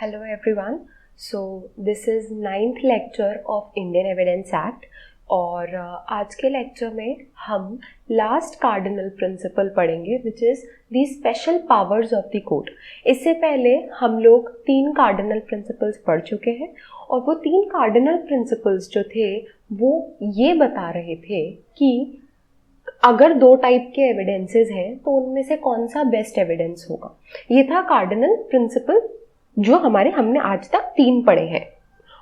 Hello everyone. So this is 9th lecture of Indian Evidence Act और आज के lecture में हम लास्ट कार्डिनल प्रिंसिपल पढ़ेंगे which is the special powers of the court. इससे पहले हम लोग 3 कार्डिनल प्रिंसिपल्स पढ़ चुके हैं और वो 3 कार्डिनल प्रिंसिपल्स जो थे वो ये बता रहे थे कि अगर 2 टाइप के एविडेंसेस हैं तो उनमें से कौन सा बेस्ट एविडेंस होगा। ये था कार्डिनल प्रिंसिपल जो हमने आज तक 3 पढ़े हैं।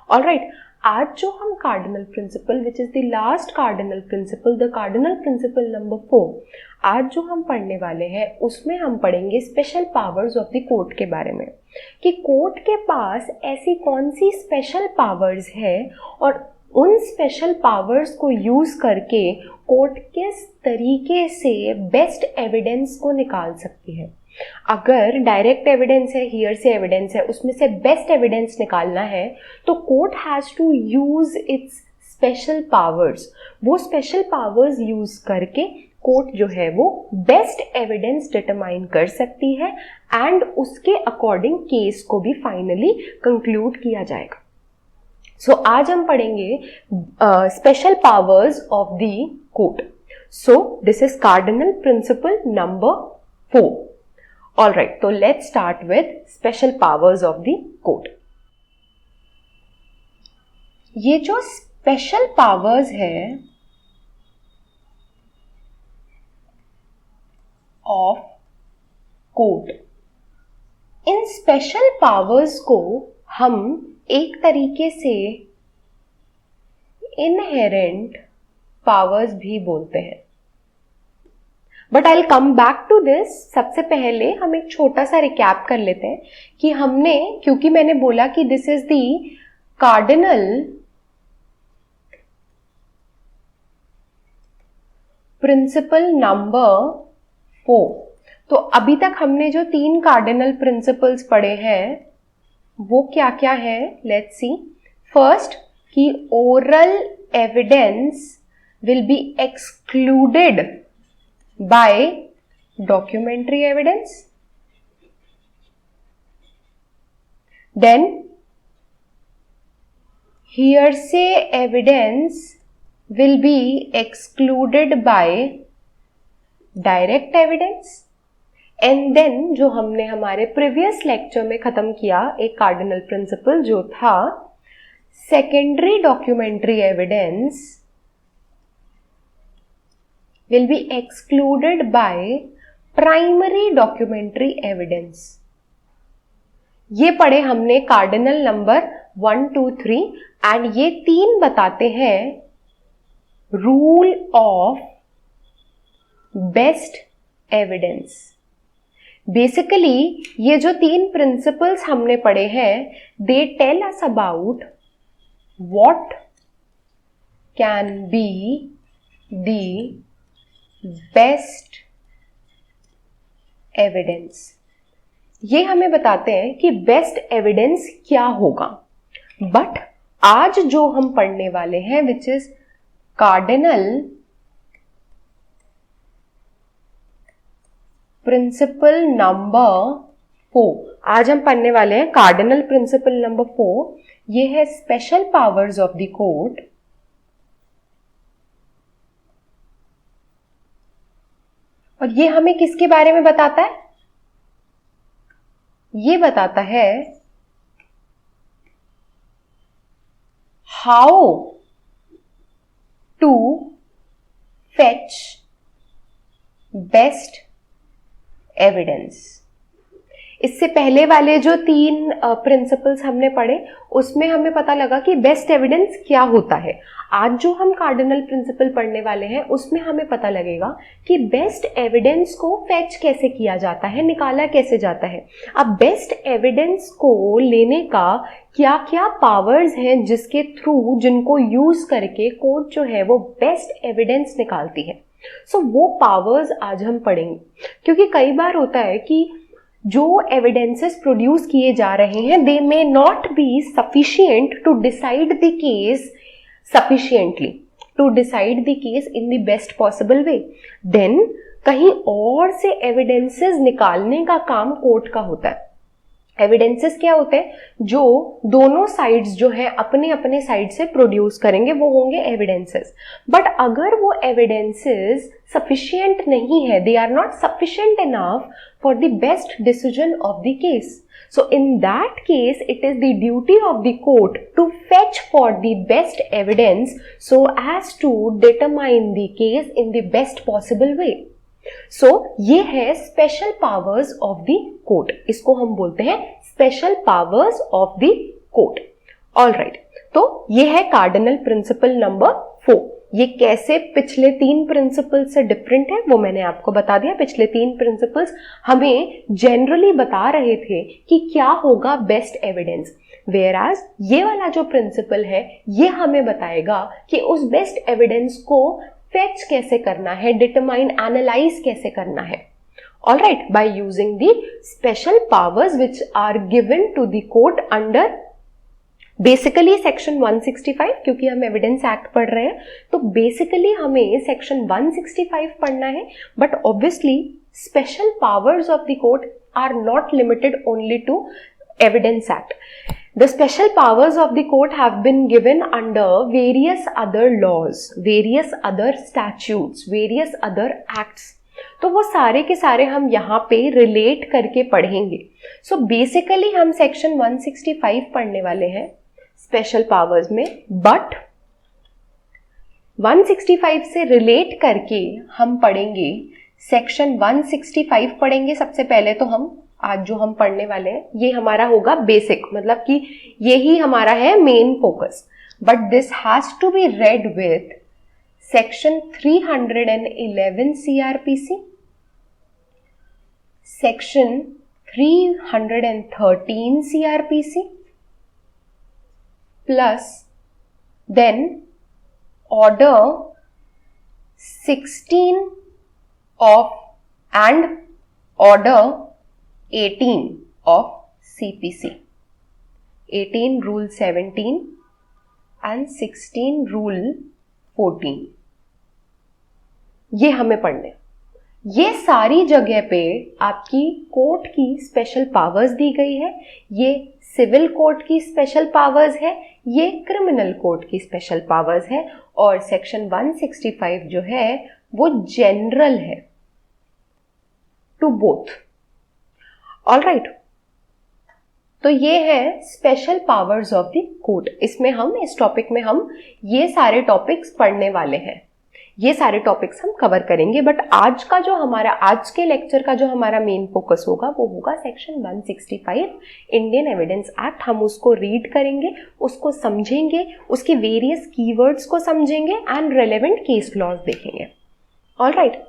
ऑलराइट, आज जो हम cardinal principle which is the last cardinal principle, the cardinal principle number 4, आज जो हम पढ़ने वाले हैं उसमें हम पढ़ेंगे special powers of the court के बारे में कि कोर्ट के पास ऐसी कौन सी स्पेशल पावर्स है और उन स्पेशल पावर्स को यूज करके कोर्ट किस तरीके से बेस्ट एविडेंस को निकाल सकती है। अगर डायरेक्ट एविडेंस है, हियर से एविडेंस है, उसमें से बेस्ट एविडेंस निकालना है तो court has to use its special powers. वो स्पेशल पावर्स यूज करके कोर्ट जो है वो बेस्ट एविडेंस डिटरमाइन कर सकती है एंड उसके अकॉर्डिंग केस को भी फाइनली कंक्लूड किया जाएगा। सो आज हम पढ़ेंगे special powers of the court. So this is cardinal principle number 4। Alright, so let's start with special powers of the court. ये जो special powers है of court, in special powers को हम एक तरीके से inherent powers भी बोलते हैं। But I will come back to this. सबसे पहले हम एक छोटा सा रिकैप कर लेते हैं कि हमने, क्योंकि मैंने बोला कि this is the cardinal principle number 4, तो अभी तक हमने जो 3 कार्डिनल प्रिंसिपल्स पढ़े हैं वो क्या क्या है, लेट्स सी। फर्स्ट कि oral evidence will be excluded by documentary evidence. Then hearsay evidence will be excluded by direct evidence. And then जो हमने हमारे previous lecture में खत्म किया एक cardinal principle जो था secondary documentary evidence will be excluded by primary documentary evidence। ये पढ़े हमने कार्डिनल नंबर 1, 2, 3 एंड ये 3 बताते हैं rule of best evidence. Basically ये जो 3 प्रिंसिपल्स हमने पढ़े हैं they tell us about what can be the best evidence. ये हमें बताते हैं कि बेस्ट एविडेंस क्या होगा। बट आज जो हम पढ़ने वाले हैं which is cardinal principle number 4, आज हम पढ़ने वाले हैं कार्डिनल प्रिंसिपल नंबर 4। ये है special powers of the court. और ये हमें किसके बारे में बताता है, ये बताता है how to fetch best evidence. इससे पहले वाले जो 3 प्रिंसिपल्स हमने पढ़े उसमें हमें पता लगा कि बेस्ट एविडेंस क्या होता है। आज जो हम कार्डिनल प्रिंसिपल पढ़ने वाले हैं उसमें हमें पता लगेगा कि बेस्ट एविडेंस को फेच कैसे किया जाता है, निकाला कैसे जाता है। अब बेस्ट एविडेंस को लेने का क्या क्या पावर्स हैं जिसके थ्रू, जिनको यूज करके कोर्ट जो है वो बेस्ट एविडेंस निकालती है। सो वो पावर्स आज हम पढ़ेंगे, क्योंकि कई बार होता है कि जो एविडेंसेस प्रोड्यूस किए जा रहे हैं they may not be sufficient to decide the case sufficiently, to decide the case in the best possible way. Then कहीं और से एविडेंसेस निकालने का काम कोर्ट का होता है। एविडेंसेस क्या होते हैं? जो दोनों साइड्स जो है अपने अपने साइड से प्रोड्यूस करेंगे वो होंगे एविडेंसेस. बट अगर वो एविडेंसेस सफिशिएंट नहीं है, they are not sufficient enough for the best decision of the case. So in that case, it is the duty of the court to fetch for the best evidence so as to determine the case in the best possible way. So ये है special powers of the court. इसको हम बोलते हैं special powers of the court. All right. तो ये है cardinal principle number 4. ये कैसे पिछले 3 प्रिंसिपल्स से डिफरेंट है वो मैंने आपको बता दिया. पिछले 3 प्रिंसिपल्स हमें जनरली बता रहे थे कि क्या होगा बेस्ट एविडेंस, वेयरएज ये वाला जो प्रिंसिपल है ये हमें बताएगा कि उस बेस्ट एविडेंस को फेच कैसे करना है, डिटरमाइन, एनालाइज कैसे करना है. Alright, by using the special powers which are given to the court under basically section 165. क्योंकि हम एविडेंस एक्ट पढ़ रहे हैं तो बेसिकली हमें सेक्शन 165 पढ़ना है. But obviously special powers of the court are not limited only to evidence act. The special powers of the court have been given under various other laws, various other statutes, various other acts. तो वो सारे के सारे हम यहाँ पे relate करके पढ़ेंगे. सो बेसिकली हम सेक्शन 165 पढ़ने वाले हैं स्पेशल पावर्स में, बट 165 से रिलेट करके हम पढ़ेंगे सेक्शन 165 पढ़ेंगे. सबसे पहले तो हम आज जो हम पढ़ने वाले हैं ये हमारा होगा बेसिक, मतलब कि यही हमारा है main focus. But this has to be read with section 311 CRPC, section 313 CRPC, plus then order 16 of and order 18 of CPC, 18 rule 17 and 16 rule 14. ये हमें पढ़ने. ये सारी जगह पे आपकी कोर्ट की स्पेशल पावर्स दी गई है. ये सिविल कोर्ट की स्पेशल पावर्स है, ये क्रिमिनल कोर्ट की स्पेशल पावर्स है, और सेक्शन 165 जो है वो जनरल है टू बोथ. ऑलराइट, तो ये है special powers of the court. इसमें हम इस टॉपिक में हम ये सारे टॉपिक्स पढ़ने वाले हैं, ये सारे टॉपिक्स हम कवर करेंगे. बट आज का जो हमारा आज के लेक्चर का जो हमारा मेन फोकस होगा वो होगा सेक्शन 165 इंडियन एविडेंस एक्ट. हम उसको रीड करेंगे, उसको समझेंगे, उसके वेरियस कीवर्ड्स को समझेंगे एंड रेलेवेंट केस लॉज देखेंगे. ऑलराइट,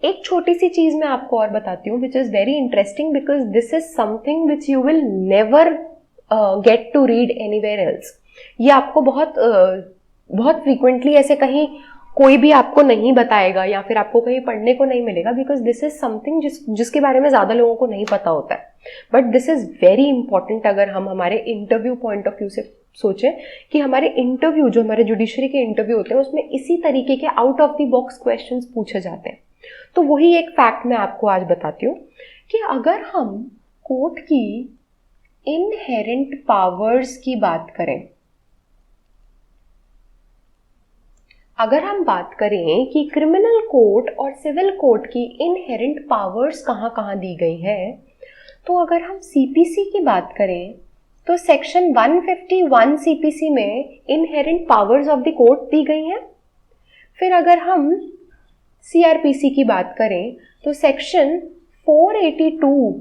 एक छोटी सी चीज मैं आपको और बताती हूँ which is very interesting because this is something which you will never get to read anywhere else. ये आपको बहुत फ्रीक्वेंटली ऐसे कहीं कोई भी आपको नहीं बताएगा या फिर आपको कहीं पढ़ने को नहीं मिलेगा, बिकॉज दिस इज समथिंग जिसके बारे में ज्यादा लोगों को नहीं पता होता है. But this is very important अगर हम हमारे इंटरव्यू पॉइंट ऑफ व्यू से सोचें कि हमारे इंटरव्यू जो हमारे जुडिशरी के इंटरव्यू होते हैं उसमें इसी तरीके के out of the box questions पूछे जाते हैं. तो वही एक फैक्ट मैं आपको आज बताती हूँ कि अगर हम कोर्ट की इनहेरेंट पावर्स की बात करें, अगर हम बात करें कि क्रिमिनल कोर्ट और सिविल कोर्ट की इनहेरेंट पावर्स कहाँ कहाँ दी गई है, तो अगर हम सीपीसी की बात करें तो सेक्शन 151 सीपीसी में inherent powers of the court दी गई हैं. फिर अगर हम सीआरपीसी की बात करें तो सेक्शन 482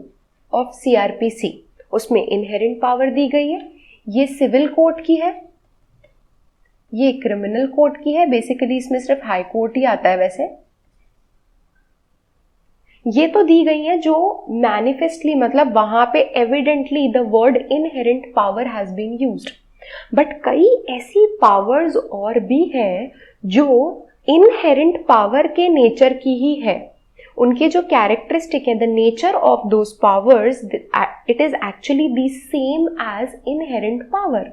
ऑफ सीआरपीसी उसमें इनहेरेंट पावर दी गई है. ये सिविल कोर्ट की है, ये क्रिमिनल कोर्ट की है. बेसिकली इसमें सिर्फ हाई कोर्ट ही आता है. वैसे ये तो दी गई है जो मैनिफेस्टली, मतलब वहां पे evidently the word inherent power has been used. But कई ऐसी पावर्स और भी हैं जो इनहेरेंट पावर के नेचर की ही है. उनके जो कैरेक्टरिस्टिक है, the nature of those powers, it is actually the same as inherent power.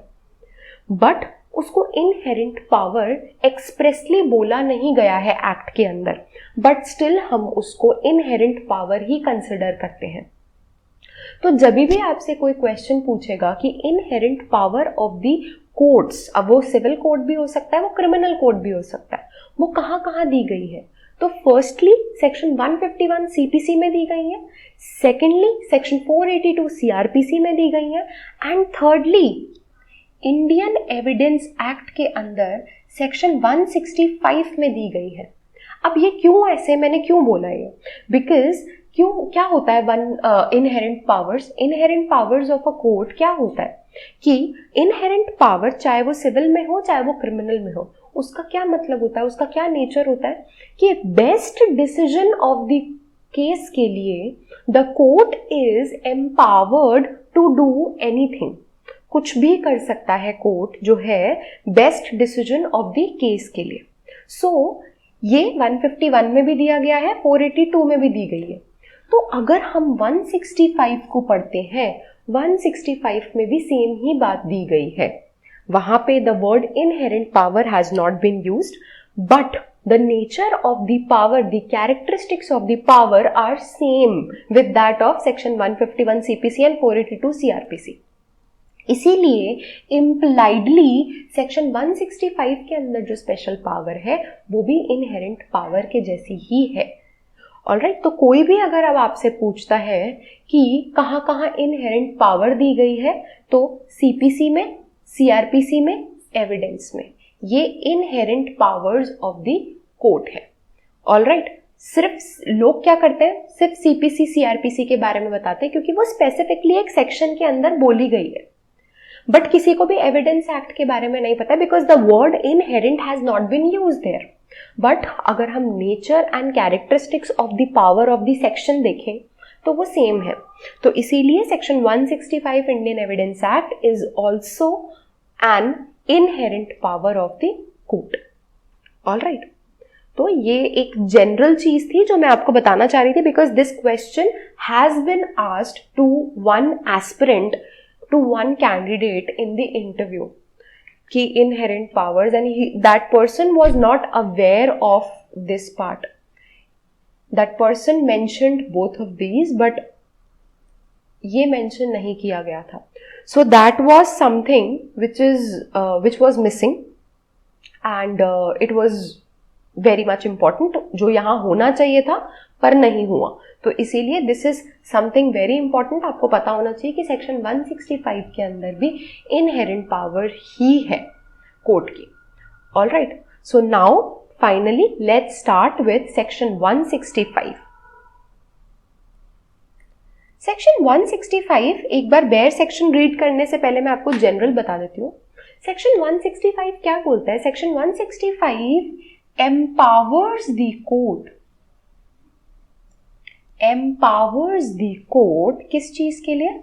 But उसको इनहेरेंट पावर एक्सप्रेसली बोला नहीं गया है एक्ट के अंदर, बट स्टिल हम उसको इनहेरेंट पावर ही कंसिडर करते हैं. तो जब भी आपसे कोई क्वेश्चन पूछेगा कि inherent power of the courts, अब वो सिविल कोड भी हो सकता है, वो क्रिमिनल कोड भी हो सकता है, वो कहाँ कहाँ दी गई है, तो फर्स्टली सेक्शन 151 सीपीसी में दी गई है, सेकेंडली सेक्शन 482 सीआरपीसी में दी गई है, and thirdly Indian evidence act के अंदर सेक्शन 165 में दी गई है। अब ये क्यों ऐसे, मैंने क्यों बोला ये, बिकॉज क्यों, क्या होता है inherent powers of a court क्या होता है कि इनहेरेंट पावर चाहे वो सिविल में हो चाहे वो क्रिमिनल में हो, उसका क्या मतलब होता है, उसका क्या नेचर होता है कि best decision of the case के लिए the court is empowered to do anything, कुछ भी कर सकता है कोर्ट जो है best decision of the case के लिए। सो ये 151 में भी दिया गया है, 482 में भी दी गई है। तो अगर हम 165 को पढ़ते हैं, 165 में भी सेम ही बात दी गई है, वहां पे the word inherent power has not been used, but the nature of the power, the characteristics of the power are same with that of section 151 CPC and 482 CRPC. इसीलिए इम्प्लाइडली सेक्शन 165 के अंदर जो special power है वो भी inherent power के जैसी ही है। ऑलराइट, तो कोई भी अगर अब आपसे पूछता है कि कहाँ कहाँ इनहेरेंट पावर दी गई है, तो सीपीसी में, सीआरपीसी में, एविडेंस में, ये inherent powers of the court है। ऑलराइट, सिर्फ लोग क्या करते हैं, सिर्फ सीपीसी सीआरपीसी के बारे में बताते हैं क्योंकि वो स्पेसिफिकली एक सेक्शन के अंदर बोली गई है, बट किसी को भी एविडेंस एक्ट के बारे में नहीं पता because the word inherent has not been used there. But अगर हम nature and characteristics of the power of the section देखें तो वो सेम है। तो इसीलिए section 165 Indian evidence act is also an inherent power of the court. Alright, तो ये एक जनरल चीज थी जो मैं आपको बताना चाह रही थी, because this question has been asked to one aspirant, to one candidate in the interview ki inherent powers, and that person was not aware of this part. That person mentioned both of these but ये mention नहीं किया गया था, so that was something which was missing and it was very much important, जो यहाँ होना चाहिए था पर नहीं हुआ। तो इसीलिए this is something very important, आपको पता होना चाहिए कि सेक्शन 165 के अंदर भी इनहेरेंट पावर ही है कोर्ट की। Alright, so now finally let's start with section 165। Section 165, एक बार बेयर सेक्शन रीड करने से पहले मैं आपको जनरल बता देती हूँ। सेक्शन 165 क्या बोलता है? Section 165 empowers the court, empowers the court किस चीज के लिए?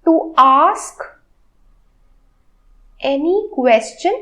to ask any question,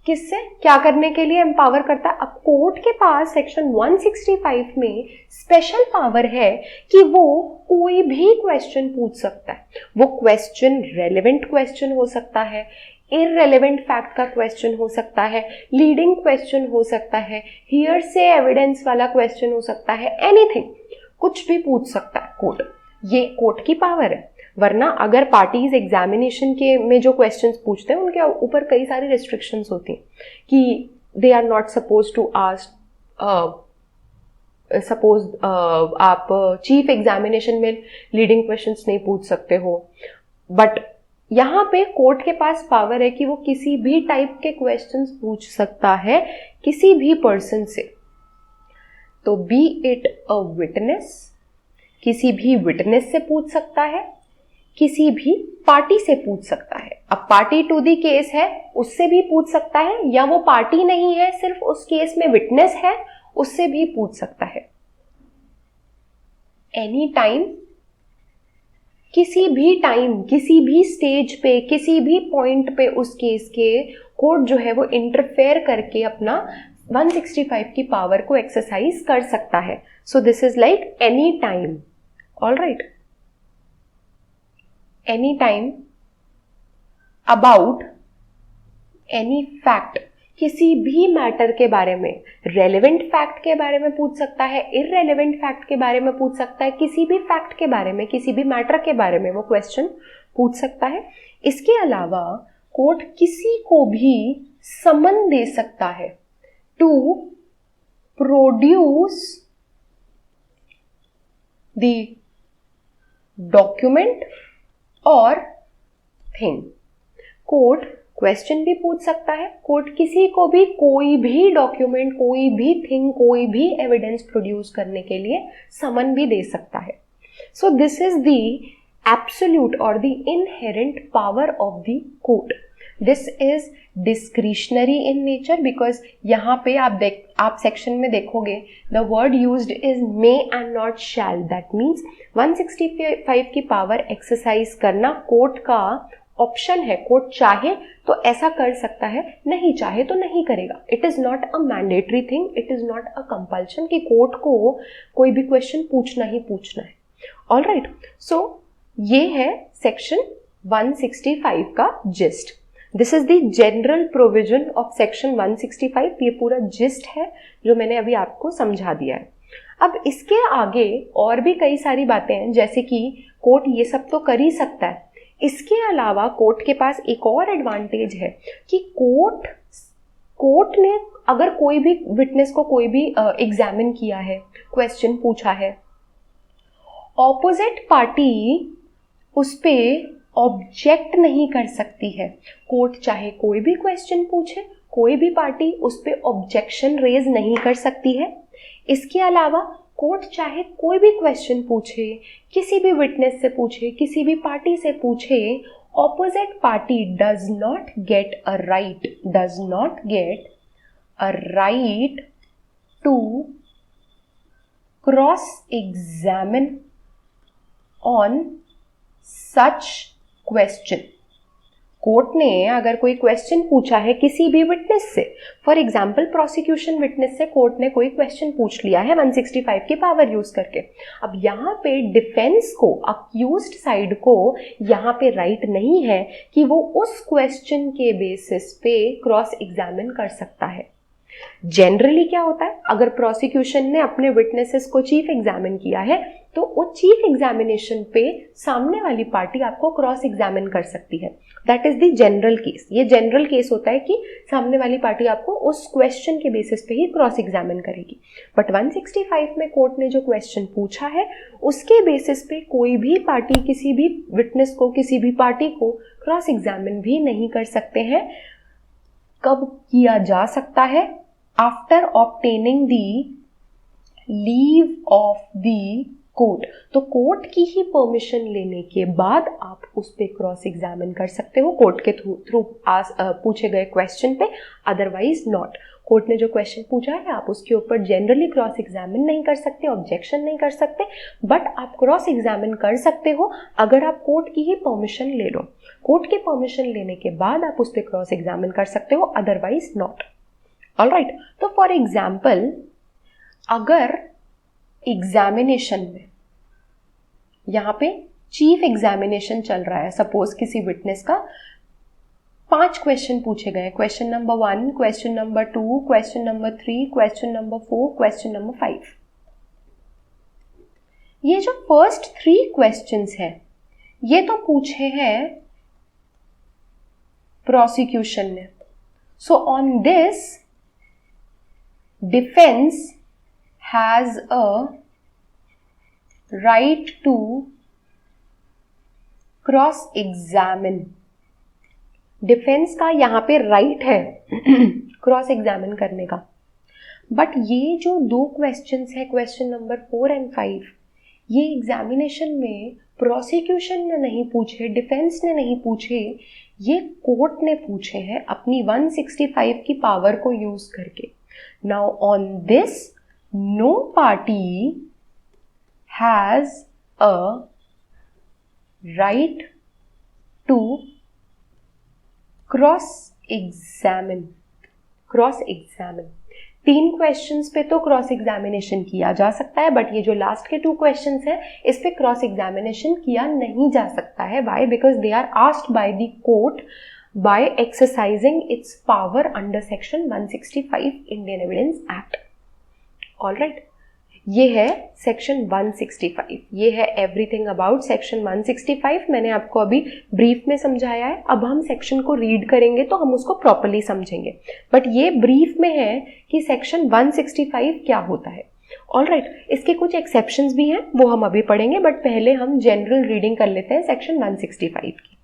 किससे, क्या करने के लिए एम्पावर करता है? अब कोर्ट के पास सेक्शन 165 में स्पेशल पावर है कि वो कोई भी क्वेश्चन पूछ सकता है। वो क्वेश्चन रेलेवेंट क्वेश्चन हो सकता है, इररेलेवेंट फैक्ट का क्वेश्चन हो सकता है, लीडिंग क्वेश्चन हो सकता है, हियर से एविडेंस वाला क्वेश्चन हो सकता है, एनीथिंग, कुछ भी पूछ सकता है कोर्ट। ये कोर्ट की पावर है। वरना अगर पार्टीज एग्जामिनेशन के में जो क्वेश्चंस पूछते हैं उनके ऊपर कई सारी रिस्ट्रिक्शंस होती हैं कि they are not suppose to ask, suppose आप चीफ एग्जामिनेशन में लीडिंग क्वेश्चंस नहीं पूछ सकते हो, बट यहाँ पे कोर्ट के पास पावर है कि वो किसी भी टाइप के क्वेश्चंस पूछ सकता है किसी भी पर्सन से। तो बी इट अ विटनेस, किसी भी विटनेस से पूछ सकता है, किसी भी पार्टी से पूछ सकता है। अब पार्टी टू दी केस है उससे भी पूछ सकता है, या वो पार्टी नहीं है सिर्फ उस केस में विटनेस है उससे भी पूछ सकता है। एनी टाइम, किसी भी टाइम, किसी भी स्टेज पे, किसी भी पॉइंट पे उस केस के कोर्ट जो है वो इंटरफेयर करके अपना 165 की पावर को एक्सरसाइज कर सकता है। So this is like any time. Alright, any time about any fact, किसी भी मैटर के बारे में, रेलेवेंट फैक्ट के बारे में पूछ सकता है, इररेलेवेंट फैक्ट के बारे में पूछ सकता है, किसी भी फैक्ट के बारे में, किसी भी मैटर के बारे में वो क्वेश्चन पूछ सकता है। इसके अलावा कोर्ट किसी को भी समन दे सकता है टू प्रोड्यूस द डॉक्यूमेंट और थिंग। कोर्ट क्वेश्चन भी पूछ सकता है, कोर्ट किसी को भी कोई भी डॉक्यूमेंट, कोई भी थिंग, कोई भी एविडेंस प्रोड्यूस करने के लिए समन भी दे सकता है। So this is the absolute और the inherent power of the court. This is discretionary in nature because यहाँ पे आप सेक्शन में देखोगे the word used is may and not shall. That means 165 की पावर एक्सरसाइज करना कोर्ट का option है। कोर्ट चाहे तो ऐसा कर सकता है, नहीं चाहे तो नहीं करेगा। It is not a mandatory thing, it is not a compulsion कि कोर्ट को कोई भी क्वेश्चन पूछना ही पूछना है। ऑल राइट, सो ये है सेक्शन 165 का gist. This is the general provision of section 165। ये पूरा जिस्ट है जो मैंने अभी आपको समझा दिया है। अब इसके आगे और भी कई सारी बातें हैं, जैसे कि कोर्ट ये सब तो कर ही सकता है। इसके अलावा कोर्ट के पास एक और एडवांटेज है कि कोर्ट ने अगर कोई भी विटनेस को कोई भी एग्जामिन किया है, क्वेश्चन पूछा है, ऑपोजिट पार्टी उस पे ऑब्जेक्ट नहीं कर सकती है। कोर्ट चाहे कोई भी क्वेश्चन पूछे, कोई भी पार्टी उस पे ऑब्जेक्शन रेज नहीं कर सकती है। इसके अलावा कोर्ट चाहे कोई भी क्वेश्चन पूछे, किसी भी विटनेस से पूछे, किसी भी पार्टी से पूछे, opposite party does not get a right to cross examine on such question. Court ने अगर कोई क्वेश्चन पूछा है किसी भी विटनेस से, फॉर एग्जाम्पल प्रोसिक्यूशन विटनेस से कोर्ट ने कोई क्वेश्चन पूछ लिया है 165 की पावर यूज करके, अब यहाँ पे डिफेंस को, अक्यूज्ड साइड को यहाँ पे राइट नहीं है कि वो उस क्वेश्चन के बेसिस पे क्रॉस एग्जामिन कर सकता है। जनरली क्या होता है, अगर प्रोसिक्यूशन ने अपने विटनेसेस को चीफ एग्जामिन किया है तो वो चीफ एग्जामिनेशन पे सामने वाली पार्टी आपको क्रॉस एग्जामिन कर सकती है। That is the general case. ये जनरल केस होता है कि सामने वाली पार्टी आपको उस क्वेश्चन के बेसिस पे ही क्रॉस एग्जामिन करेगी। बट 165 में कोर्ट ने जो क्वेश्चन पूछा है उसके बेसिस पे कोई भी पार्टी किसी भी विटनेस को, किसी भी पार्टी को क्रॉस एग्जामिन भी नहीं कर सकते हैं। कब किया जा सकता है? After obtaining the leave of the court. तो कोर्ट की ही परमिशन लेने के बाद आप उस पे क्रॉस एग्जामिन कर सकते हो कोर्ट के थ्रू पूछे गए क्वेश्चन पे, अदरवाइज नॉट। कोर्ट ने जो क्वेश्चन पूछा है आप उसके ऊपर जनरली क्रॉस एग्जामिन नहीं कर सकते, ऑब्जेक्शन नहीं कर सकते, बट आप क्रॉस एग्जामिन कर सकते हो अगर आप कोर्ट की ही परमिशन ले लो। कोर्ट की परमिशन लेने के बाद आप उस पे क्रॉस एग्जामिन कर सकते हो, अदरवाइज नॉट। ऑलराइट, तो फॉर एग्जाम्पल अगर एग्जामिनेशन में यहाँ पे चीफ एग्जामिनेशन चल रहा है, सपोज किसी विटनेस का 5 क्वेश्चन पूछे गए, question number 1, question number 2, question number 3, question number 4, question number 5। ये जो फर्स्ट 3 क्वेश्चंस हैं ये तो पूछे हैं प्रोसिक्यूशन ने। So on this defence has a right to cross examine। Defence का यहाँ पे राइट है क्रॉस एग्जामिन करने का। बट ये जो 2 क्वेश्चंस है, क्वेश्चन नंबर 4 एंड 5, ये एग्जामिनेशन में प्रोसिक्यूशन ने नहीं पूछे, डिफेंस ने नहीं पूछे, ये कोर्ट ने पूछे हैं अपनी 165 की पावर को यूज करके। Now on this no party has a right to cross examine। 3 questions पे तो क्रॉस एग्जामिनेशन किया जा सकता है, बट ये जो लास्ट के 2 क्वेश्चंस हैं इस पे क्रॉस एग्जामिनेशन किया नहीं जा सकता है। Why? Because they are asked by the court by exercising its power under section 165 Indian evidence act. Alright, ये है सेक्शन 165. ये है एवरीथिंग अबाउट सेक्शन 165. मैंने आपको अभी ब्रीफ में समझाया है. अब हम सेक्शन को रीड करेंगे तो हम उसको प्रॉपर्ली समझेंगे, बट ये ब्रीफ में है कि सेक्शन 165 क्या होता है. ऑलराइट, इसके कुछ एक्सेप्शंस भी हैं, वो हम अभी पढ़ेंगे, बट पहले हम जनरल रीडिंग कर लेते हैं सेक्शन 165 की.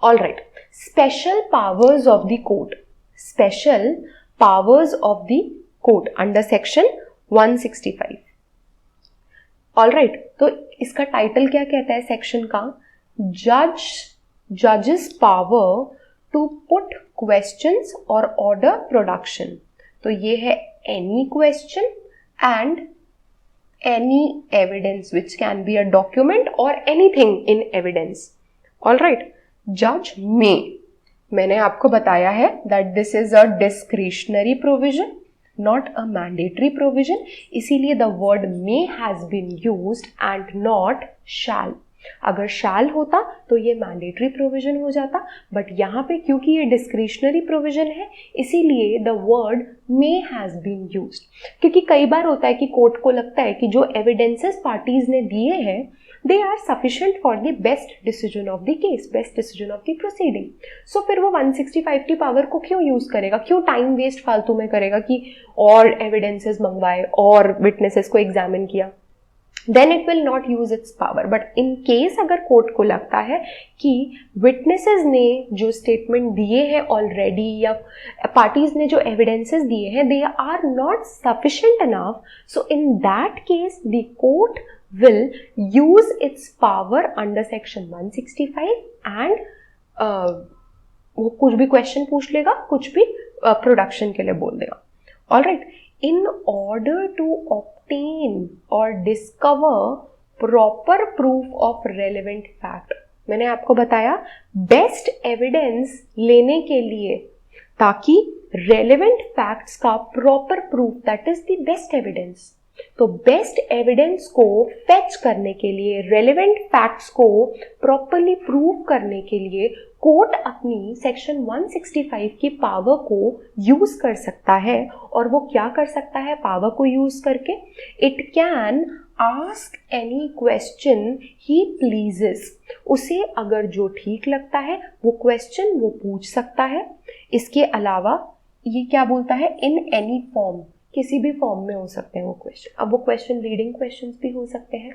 Alright, special powers of the court. Special powers of the court under section 165. Alright, तो इसका टाइटल क्या कहता है सेक्शन का? Judge's power to put questions or order production. तो ये है any question and any evidence which can be a document or anything in evidence. Alright, judge may. मैंने आपको बताया है that this is a discretionary provision, not a mandatory provision. इसीलिए the word may has been used and not shall. अगर shall होता तो ये mandatory provision हो जाता, बट यहाँ पे क्योंकि ये डिस्क्रिशनरी प्रोविजन है इसीलिए the word may has been used. क्योंकि कई बार होता है कि कोर्ट को लगता है कि जो एविडेंसेस पार्टीज ने दिए हैं they are sufficient for the best decision of the case, best decision of the proceeding. So फिर वो 165 की पावर को क्यों यूज करेगा, क्यों टाइम वेस्ट फालतू में करेगा कि और एविडेंसेस मंगवाए और विटनेसेस को एग्जामिन किया. then it will not use its power. But in case अगर कोर्ट को लगता है कि विटनेसेस ने जो स्टेटमेंट दिए हैं ऑलरेडी या पार्टीज ने जो एविडेंसेस दिए हैं they are not sufficient enough, so in that case the court will use its power under section 165 and वो कुछ भी क्वेश्चन पूछ लेगा, कुछ भी प्रोडक्शन के लिए बोल देगा. Alright, in order to obtain और discover proper proof of relevant fact. मैंने आपको बताया बेस्ट एविडेंस लेने के लिए, ताकि रेलेवेंट फैक्ट्स का proper proof, that is the best evidence. तो बेस्ट एविडेंस को फेच करने के लिए, रेलेवेंट फैक्ट्स को प्रॉपरली प्रूव करने के लिए कोर्ट अपनी सेक्शन 165 की पावर को यूज कर सकता है. और वो क्या कर सकता है पावर को यूज करके? It can ask any question he pleases. उसे अगर जो ठीक लगता है वो क्वेश्चन वो पूछ सकता है. इसके अलावा ये क्या बोलता है? इन एनी फॉर्म, किसी भी फॉर्म में हो सकते हैं वो क्वेश्चन. अब वो क्वेश्चन लीडिंग क्वेश्चंस भी हो सकते हैं.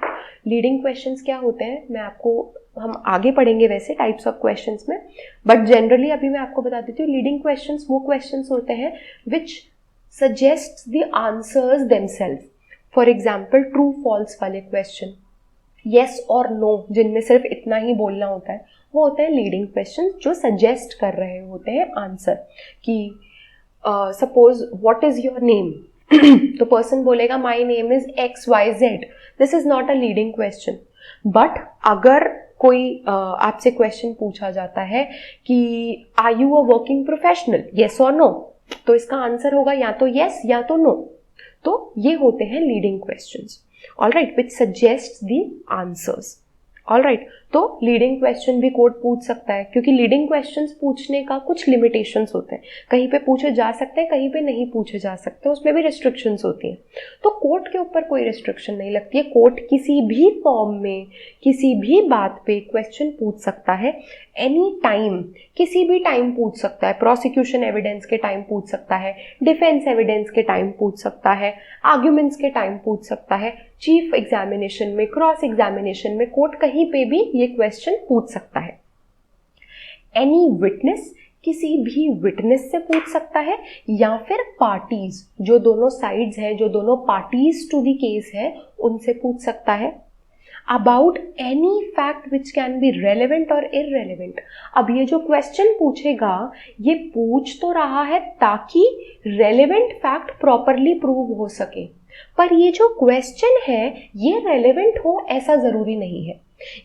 लीडिंग क्वेश्चंस क्या होते हैं मैं आपको, हम आगे पढ़ेंगे वैसे टाइप्स ऑफ क्वेश्चंस में, बट जनरली अभी मैं आपको बता देती हूँ. लीडिंग क्वेश्चंस वो क्वेश्चंस होते हैं which suggest the answers themselves. For example true false वाले क्वेश्चन, येस और नो, जिनमें सिर्फ इतना ही बोलना होता है, वो होते हैं लीडिंग क्वेश्चन जो सजेस्ट कर रहे होते हैं आंसर. कि suppose what is your name, तो पर्सन बोलेगा my name is XYZ. This is not a leading question. But अगर कोई आपसे क्वेश्चन पूछा जाता है कि are you a working professional, yes और नो, तो इसका आंसर होगा या तो येस या तो नो. तो ये होते हैं leading questions. Alright, which suggest the answers. Alright, तो लीडिंग क्वेश्चन भी कोर्ट पूछ सकता है, क्योंकि लीडिंग क्वेश्चंस पूछने का कुछ लिमिटेशंस होते हैं. कहीं पे पूछे जा सकते हैं, कहीं पे नहीं पूछे जा सकते, उसमें भी रिस्ट्रिक्शंस होती हैं. तो कोर्ट के ऊपर कोई रिस्ट्रिक्शन नहीं लगती है. कोर्ट किसी भी फॉर्म में किसी भी बात पे क्वेश्चन पूछ सकता है एनी टाइम, किसी भी टाइम पूछ सकता है. प्रोसिक्यूशन एविडेंस के टाइम पूछ सकता है, डिफेंस एविडेंस के टाइम पूछ सकता है, आर्ग्यूमेंट्स के टाइम पूछ सकता है, चीफ एग्जामिनेशन में, क्रॉस एग्जामिनेशन में, कोर्ट कहीं पे भी ये क्वेश्चन पूछ सकता है. एनी विटनेस, किसी भी विटनेस से पूछ सकता है, या फिर पार्टीज, जो दोनों साइड्स हैं, जो दोनों पार्टीज टू द केस है, उनसे पूछ सकता है. About any fact which can be relevant और इररेलेवेंट. अब ये जो क्वेश्चन पूछेगा ये पूछ तो रहा है ताकि रेलेवेंट फैक्ट प्रॉपरली प्रूव हो सके, पर ये जो क्वेश्चन है ये रेलेवेंट हो ऐसा जरूरी नहीं है.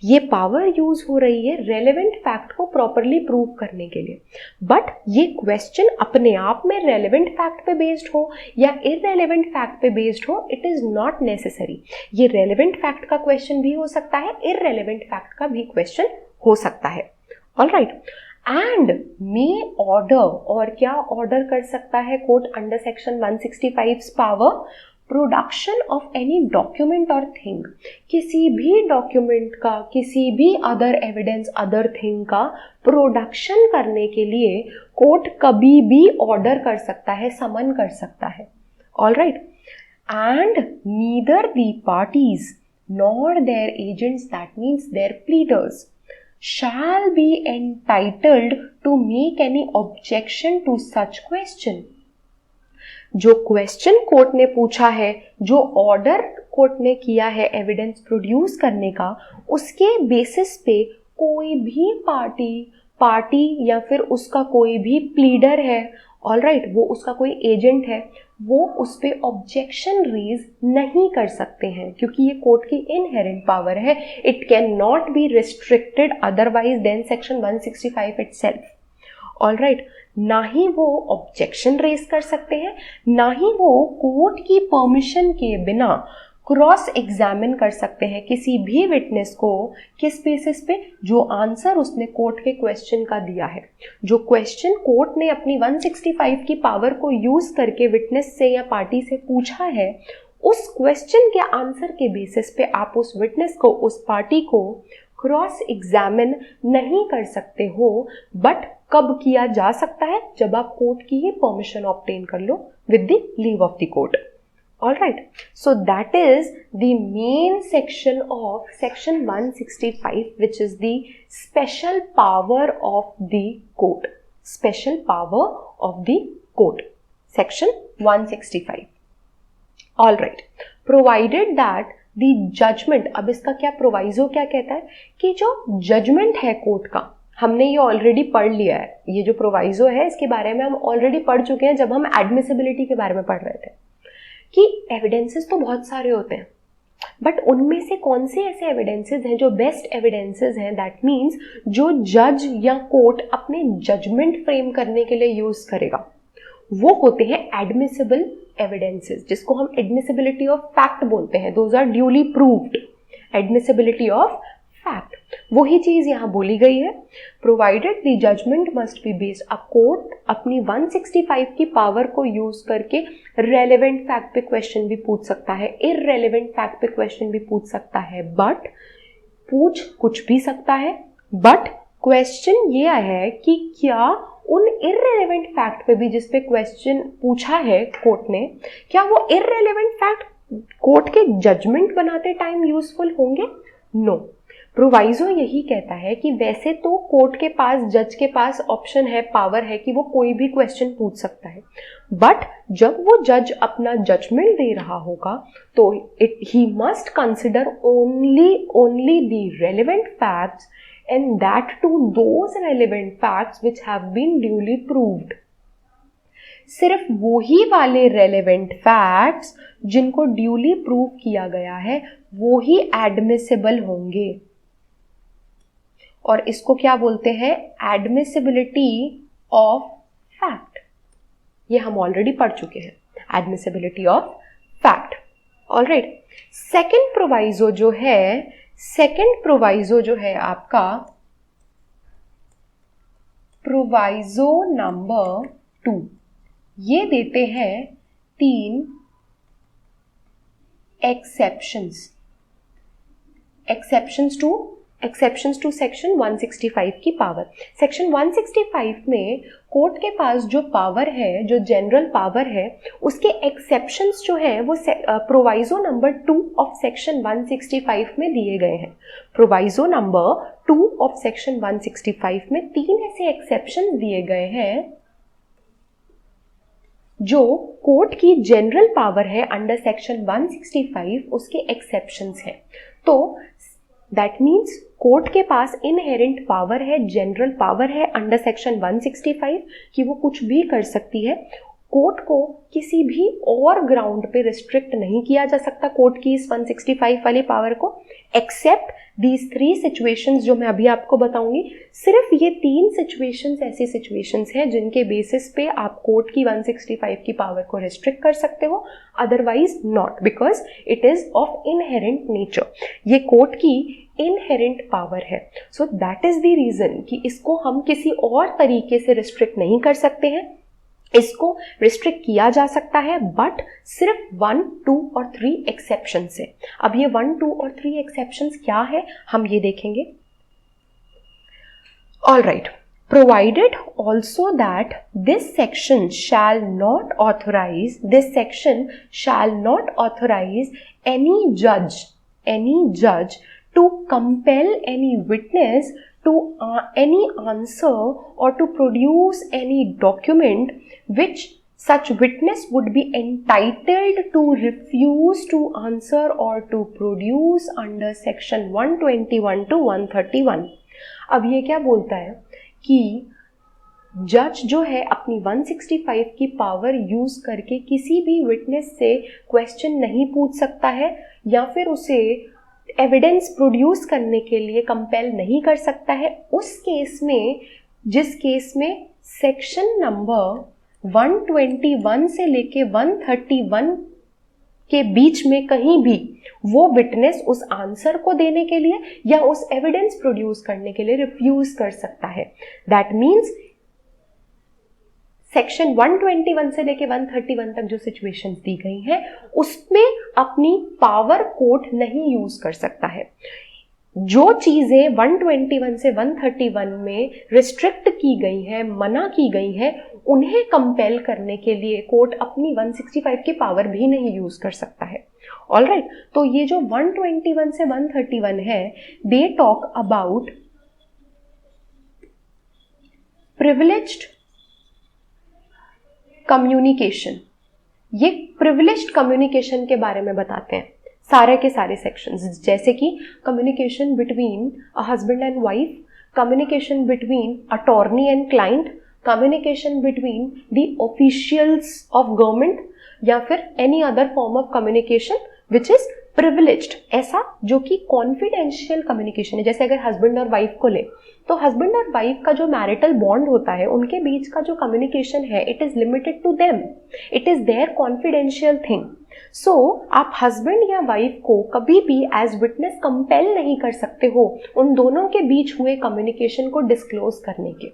ये पावर यूज हो रही है रेलेवेंट फैक्ट को प्रॉपरली प्रूव करने के लिए। बट ये क्वेश्चन अपने आप में रेलेवेंट फैक्ट पे बेस्ड हो या इररेलेवेंट फैक्ट पे बेस्ड हो, इट इज नॉट नेसेसरी। ये रेलेवेंट फैक्ट का क्वेश्चन भी हो सकता है, इररेलेवेंट फैक्ट का भी क्वेश्चन हो सकता है। ऑलराइट, एंड मे ऑर्डर, और क्या ऑर्डर कर सकता है court under section 165 power? Production of any document और थिंग, किसी भी डॉक्यूमेंट का, किसी भी अदर एविडेंस, अदर थिंग का प्रोडक्शन करने के लिए कोर्ट कभी भी ऑर्डर कर सकता है, समन कर सकता है। Alright, and neither the parties nor their agents, that means their pleaders, shall be entitled to make any objection to such question। जो क्वेश्चन कोर्ट ने पूछा है, जो ऑर्डर कोर्ट ने किया है एविडेंस प्रोड्यूस करने का, उसके बेसिस पे कोई भी पार्टी या फिर उसका कोई भी प्लीडर है, ऑलराइट, वो उसका कोई एजेंट है, वो उस पर ऑब्जेक्शन रेज नहीं कर सकते हैं, क्योंकि ये कोर्ट की इनहेरेंट पावर है। It can not be restricted otherwise than section 165 itself. Alright, ना ही वो ऑब्जेक्शन रेज कर सकते हैं, ना ही वो कोर्ट की परमिशन के बिना क्रॉस एग्जामिन कर सकते हैं किसी भी विटनेस को। किस बेसिस पे? जो आंसर उसने कोर्ट के क्वेश्चन का दिया है, जो क्वेश्चन कोर्ट ने अपनी 165 की पावर को यूज करके विटनेस से या पार्टी से पूछा है, उस क्वेश्चन के आंसर के बेसिस पे आप उस विटनेस को, उस पार्टी को क्रॉस एग्जामिन नहीं कर सकते हो। बट कब किया जा सकता है? जब आप कोर्ट की ही परमिशन ऑब्टेन कर लो with the leave of the court. Alright, so that is the main section of section 165, which is the special power of the court. Special power of the court. Section 165. Alright, provided that the judgment, अब इसका क्या proviso क्या कहता है कि जो judgement है court का, हमने ये ऑलरेडी पढ़ लिया है। ये जो प्रोवाइजो है इसके बारे में हम ऑलरेडी पढ़ चुके हैं जब हम एडमिसिबिलिटी के बारे में पढ़ रहे थे कि एविडेंसेस तो बहुत सारे होते हैं, बट उनमें से कौन से ऐसे एविडेंसेस हैं जो बेस्ट एविडेंसेस हैं, दैट मीन्स जो जज या कोर्ट अपने जजमेंट फ्रेम करने के लिए यूज करेगा, वो होते हैं एडमिसिबल एविडेंसेस, जिसको हम एडमिसिबिलिटी ऑफ फैक्ट बोलते हैं। Those are duly proved. Admissibility of fact, वही चीज यहां बोली गई है। Provided the judgment must be based, अब कोर्ट अपनी 165 की पावर को यूज करके रेलेवेंट फैक्ट पे क्वेश्चन भी पूछ सकता है, इररेलेवेंट फैक्ट पे क्वेश्चन भी पूछ सकता है, बट पूछ कुछ भी सकता है। बट क्वेश्चन ये है कि क्या उन इररेलेवेंट फैक्ट पे भी जिस पे क्वेश्चन पूछा है कोर्ट ने, क्या वो इररेलेवेंट फैक्ट कोर्ट के जजमेंट बनाते टाइम यूजफुल होंगे? नो। प्रोवाइजो यही कहता है कि वैसे तो कोर्ट के पास, जज के पास ऑप्शन है, पावर है कि वो कोई भी क्वेश्चन पूछ सकता है, बट जब वो जज अपना जजमेंट दे रहा होगा तो ही must consider only the relevant facts, and that to those relevant facts which have been duly proved. सिर्फ वही वाले रेलेवेंट फैक्ट्स जिनको ड्यूली प्रूव किया गया है वो ही एडमिसिबल होंगे, और इसको क्या बोलते हैं? Admissibility of fact. ये हम ऑलरेडी पढ़ चुके हैं, admissibility of fact. Alright, second proviso जो है आपका प्रोवाइजो नंबर 2, ये देते हैं 3 एक्सेप्शंस टू सेक्शन 165 की पावर। सेक्शन 165 में कोर्ट के पास जो पावर है, जो जनरल पावर है, उसके एक्सेप्शंस जो है वो प्रोवाइजो नंबर 2 ऑफ सेक्शन 165 में दिए गए हैं। प्रोवाइजो नंबर 2 ऑफ सेक्शन 165 में 3 ऐसे एक्सेप्शन दिए गए हैं जो कोर्ट की जनरल पावर है अंडर सेक्शन 165, उसके एक्सेप्शंस हैं। तो दैट मीन्स कोर्ट के पास इनहेरेंट पावर है, जनरल पावर है अंडर सेक्शन 165 कि वो कुछ भी कर सकती है। कोर्ट को किसी भी और ग्राउंड पे रिस्ट्रिक्ट नहीं किया जा सकता कोर्ट की इस 165 वाली पावर को, एक्सेप्ट दीज 3 सिचुएशंस जो मैं अभी आपको बताऊंगी। सिर्फ ये 3 सिचुएशंस ऐसी सिचुएशंस हैं जिनके बेसिस पे आप कोर्ट की 165 की पावर को रिस्ट्रिक्ट कर सकते हो, otherwise not, because it is of inherent nature. ये कोर्ट की इनहेरेंट पावर है। So that is the reason कि इसको हम किसी और तरीके से रिस्ट्रिक्ट नहीं कर सकते हैं। इसको रिस्ट्रिक्ट किया जा सकता है बट सिर्फ 1, 2 और 3 एक्सेप्शन से। अब ये 1, 2 और 3 एक्सेप्शंस क्या है हम ये देखेंगे। All right, provided also that this section shall not authorize any judge to compel any witness to any answer or to produce any document which such witness would be entitled to refuse to answer or to produce under section 121 to 131। अब ये क्या बोलता है कि जज जो है अपनी 165 की पावर यूज करके किसी भी विटनेस से क्वेश्चन नहीं पूछ सकता है या फिर उसे एविडेंस प्रोड्यूस करने के लिए कंपेल नहीं कर सकता है उस केस में जिस केस में सेक्शन नंबर 121 से लेके 131 के बीच में कहीं भी वो विटनेस उस आंसर को देने के लिए या उस एविडेंस प्रोड्यूस करने के लिए रिफ्यूज कर सकता है। दैट मीन्स सेक्शन 121 से लेके 131 तक जो सिचुएशंस दी गई हैं उसमें अपनी पावर कोर्ट नहीं यूज कर सकता है। जो चीजें 121 से 131 में रिस्ट्रिक्ट की गई हैं, मना की गई हैं, उन्हें कंपेल करने के लिए कोर्ट अपनी 165 की पावर भी नहीं यूज कर सकता है। ऑलराइट, तो ये जो 121 से 131 है, they talk about privileged communication. ये प्रिविलेज्ड कम्युनिकेशन के बारे में बताते हैं सारे के सारे सेक्शंस, जैसे कि communication between a husband and wife, communication between attorney and client, communication between the officials of government या फिर any other form of communication which is privileged, ऐसा जो कि कॉन्फिडेंशियल कम्युनिकेशन है। जैसे अगर हस्बैंड और वाइफ को ले तो हस्बैंड और वाइफ का जो मैरिटल बॉन्ड होता है उनके बीच का जो कम्युनिकेशन है it is limited to them, it is their confidential thing. So आप हस्बैंड या वाइफ को कभी भी एज विटनेस कंपेल नहीं कर सकते हो उन दोनों के बीच हुए कम्युनिकेशन को डिस्क्लोज करने के।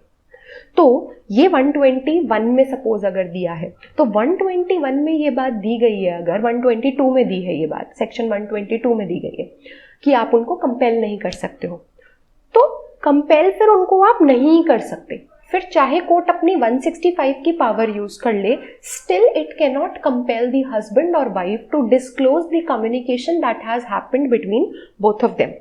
तो ये 121 में सपोज अगर दिया है तो 121 में ये बात दी गई है, अगर 122 में दी है ये बात, सेक्शन 122 में दी गई है कि आप उनको कंपेल नहीं कर सकते हो, तो कंपेल फिर उनको आप नहीं कर सकते। फिर चाहे कोर्ट अपनी 165 की पावर यूज कर ले, still it can not compel the husband और wife to disclose the communication that has happened between both of them.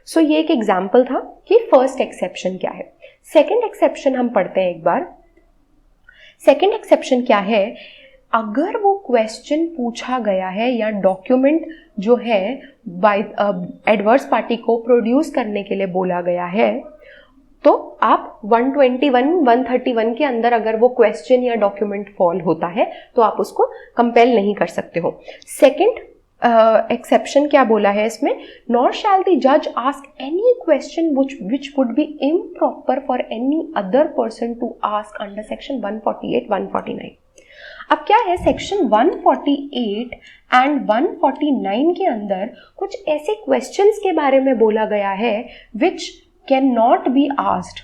So ये एक एग्जाम्पल था कि फर्स्ट एक्सेप्शन क्या है। सेकेंड एक्सेप्शन हम पढ़ते हैं एक बार। सेकेंड एक्सेप्शन क्या है, अगर वो क्वेश्चन पूछा गया है या डॉक्यूमेंट जो है बाय एडवर्स पार्टी को प्रोड्यूस करने के लिए बोला गया है, तो आप 121, 131 के अंदर अगर वो क्वेश्चन या डॉक्यूमेंट फॉल होता है तो आप उसको कंपेल नहीं कर सकते हो। सेकेंड एक्सेप्शन क्या बोला है इसमें, नॉर शैल द जज ask any question which would be improper for any other person to ask under section 148, 149। अब क्या है, सेक्शन 148 एंड 149 के अंदर कुछ ऐसे क्वेश्चंस के बारे में बोला गया है which can not be asked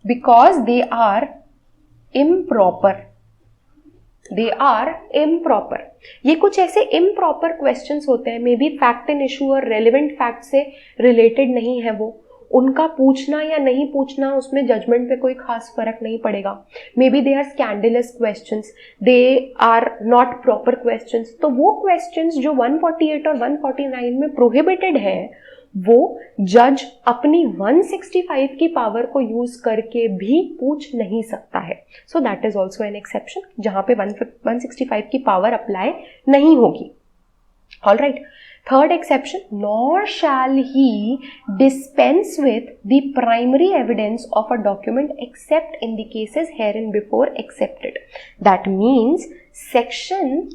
because they are improper. They are improper. ये कुछ ऐसे इम्प्रॉपर क्वेश्चंस होते हैं, may be fact and issue और रेलिवेंट फैक्ट से रिलेटेड नहीं है वो, उनका पूछना या नहीं पूछना उसमें जजमेंट पे कोई खास फर्क नहीं पड़ेगा। May be they are scandalous questions, they are not proper questions. तो वो क्वेश्चंस जो 148 और 149 में प्रोहिबिटेड है वो जज अपनी 165 की पावर को यूज करके भी पूछ नहीं सकता है। So that is also an exception जहां पे 165 की पावर अप्लाई नहीं होगी। Alright, Third exception, nor shall he dispense with the primary evidence of a document except in the cases hereinbefore excepted. That means section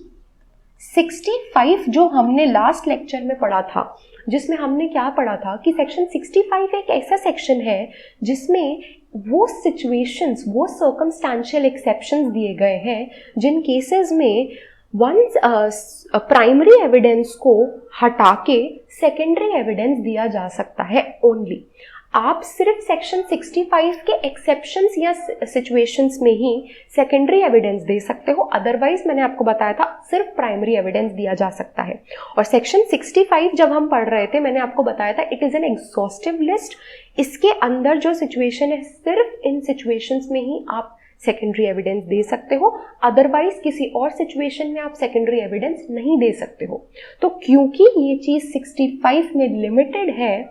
65 जो हमने last lecture में पढ़ा था, जिसमें हमने क्या पढ़ा था कि सेक्शन 65 एक ऐसा सेक्शन है जिसमें वो सिचुएशंस, वो सर्कमस्टेंशियल एक्सेप्शंस दिए गए हैं जिन केसेस में प्राइमरी एविडेंस को हटा के सेकेंडरी एविडेंस दिया जा सकता है ओनली. आप सिर्फ सेक्शन 65 के एक्सेप्शंस या सिचुएशंस में ही सेकेंडरी एविडेंस दे सकते हो, अदरवाइज मैंने आपको बताया था सिर्फ प्राइमरी एविडेंस दिया जा सकता है. और सेक्शन 65 जब हम पढ़ रहे थे मैंने आपको बताया था it is an exhaustive list. इसके अंदर जो सिचुएशन है सिर्फ इन सिचुएशंस में ही आप सेकेंडरी एविडेंस दे सकते हो, अदरवाइज किसी और सिचुएशन में आप सेकेंडरी एविडेंस नहीं दे सकते हो. तो क्योंकि ये चीज़ 65 में लिमिटेड है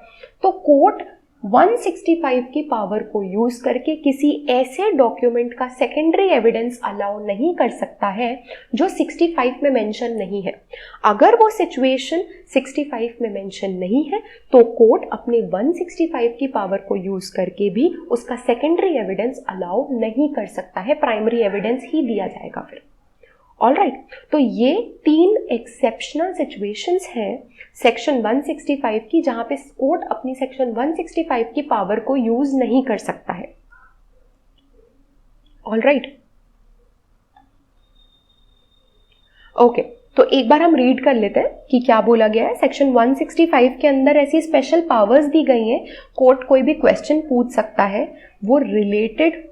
तो कोर्ट 165 की पावर को यूज करके किसी ऐसे डॉक्यूमेंट का सेकेंडरी एविडेंस अलाउ नहीं कर सकता है जो 65 में मेंशन नहीं है. अगर वो सिचुएशन 65 में मेंशन नहीं है तो कोर्ट अपने 165 की पावर को यूज करके भी उसका सेकेंडरी एविडेंस अलाउ नहीं कर सकता है, प्राइमरी एविडेंस ही दिया जाएगा फिर. ऑलराइट, तो ये 3 एक्सेप्शनल सिचुएशंस हैं सेक्शन 165 की जहां पे कोर्ट अपनी सेक्शन 165 की पावर को यूज नहीं कर सकता है. ऑलराइट, ओके, तो एक बार हम रीड कर लेते हैं कि क्या बोला गया है. सेक्शन 165 के अंदर ऐसी स्पेशल पावर्स दी गई हैं, कोर्ट कोई भी क्वेश्चन पूछ सकता है, वो रिलेटेड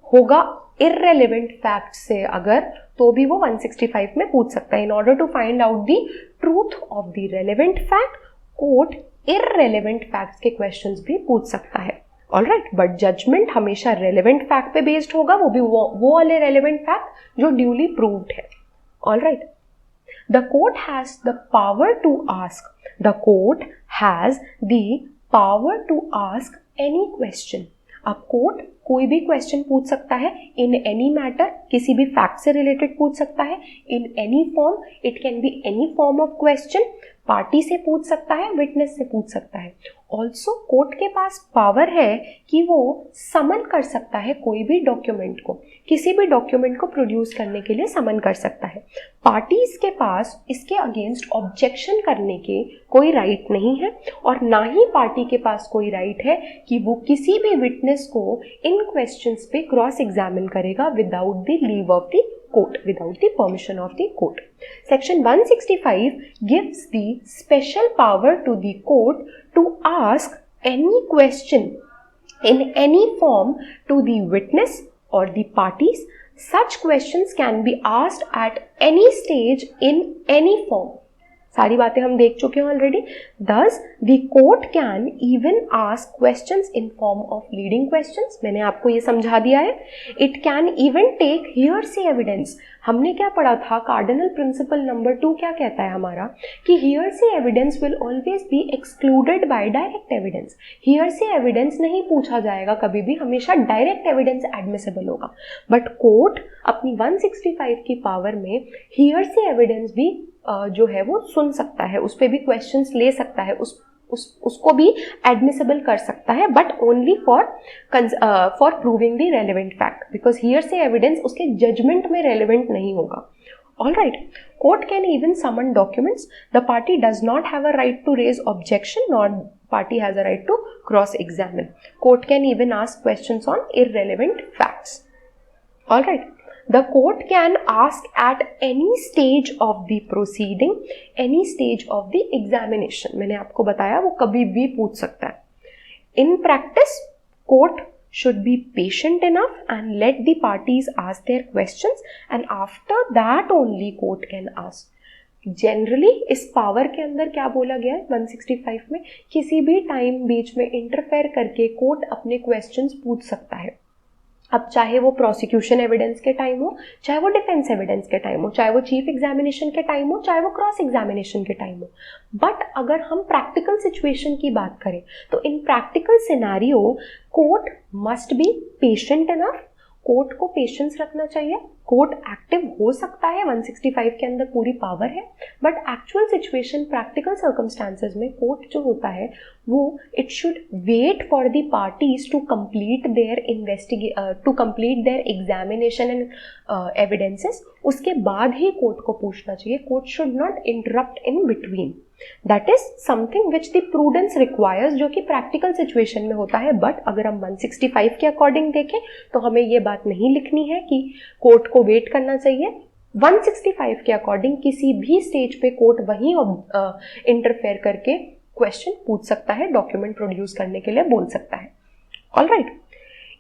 होगा इररेलेवेंट फैक्ट से अगर, तो भी वो 165 में पूछ सकता है. In order to find out the truth of the relevant fact court irrelevant facts के क्वेश्चंस भी पूछ सकता है. ऑलराइट, बट जजमेंट हमेशा रेलेवेंट फैक्ट पे बेस्ड होगा, वो भी वो वाले रेलेवेंट फैक्ट जो ड्यूली प्रूव्ड है. Alright, the court has the power to ask, the court has the power to ask any question. अब कोर्ट कोई भी क्वेश्चन पूछ सकता है इन एनी मैटर, किसी भी फैक्ट से रिलेटेड पूछ सकता है, in any form, it can be any form of question, party से पूछ सकता है, विटनेस से पूछ सकता है. ऑल्सो कोर्ट के पास पावर है कि वो समन कर सकता है कोई भी डॉक्यूमेंट को, किसी भी डॉक्यूमेंट को प्रोड्यूस करने के लिए समन कर सकता है. पार्टीज के पास इसके अगेंस्ट ऑब्जेक्शन करने के कोई राइट नहीं है और ना ही पार्टी के पास कोई राइट है कि वो किसी भी विटनेस को इन क्वेश्चंस पे क्रॉस एग्जामिन करेगा without the leave of the court, without the permission of the court. Section 165 gives the special power to the court to ask any question in any form to the witness or the parties. Such questions can be asked at any stage in any form. सारी बातें हम देख चुके हैं already. Thus, the court can even ask questions in form of leading questions. मैंने आपको ये समझा दिया है. It can even take hearsay evidence. हमने क्या पढ़ा था, कार्डिनल प्रिंसिपल नंबर 2 क्या कहता है हमारा कि hearsay evidence will always be excluded by direct evidence. hearsay evidence नहीं पूछा जाएगा कभी भी, हमेशा direct evidence admissible होगा. बट कोर्ट अपनी 165 की पावर में hearsay evidence भी जो है वो सुन सकता है, उस पर भी क्वेश्चंस ले सकता है, उसको भी एडमिसिबल कर सकता है, but only for proving the relevant fact, because hearsay evidence उसके जजमेंट में रेलेवेंट नहीं होगा. Alright, court can even summon documents. The party does not have a right to raise objection, not party has a right to cross examine. Court can even ask questions on irrelevant facts. All right. The court can ask at any stage of the proceeding, any stage of the examination. मैंने आपको बताया वो कभी भी पूछ सकता है. In practice, court should be patient enough and let the parties ask their questions, and after that only court can ask. Generally इस पावर के अंदर क्या बोला गया है 165 में, किसी भी टाइम बीच में इंटरफेयर करके कोर्ट अपने क्वेश्चंस पूछ सकता है. अब चाहे वो प्रोसिक्यूशन एविडेंस के टाइम हो, चाहे वो डिफेंस एविडेंस के टाइम हो, चाहे वो चीफ एग्जामिनेशन के टाइम हो, चाहे वो क्रॉस एग्जामिनेशन के टाइम हो. बट अगर हम प्रैक्टिकल सिचुएशन की बात करें तो इन practical scenario court must be patient enough. Court को पेशेंस रखना चाहिए, कोर्ट एक्टिव हो सकता है, 165 के अंदर पूरी पावर है, but actual situation, practical circumstances में कोर्ट जो होता है वो it should wait for the parties to complete their examination and evidences, उसके बाद ही कोर्ट को पूछना चाहिए. Court should not interrupt in between. That is something which the prudence requires, जो कि प्रैक्टिकल सिचुएशन में होता है. बट अगर हम 165 के अकॉर्डिंग देखें तो हमें ये बात नहीं लिखनी है कि कोर्ट को वेट करना चाहिए. 165 के अकॉर्डिंग किसी भी स्टेज पे कोर्ट वहीं इंटरफेयर करके क्वेश्चन पूछ सकता है, डॉक्यूमेंट प्रोड्यूस करने के लिए बोल सकता है. Alright.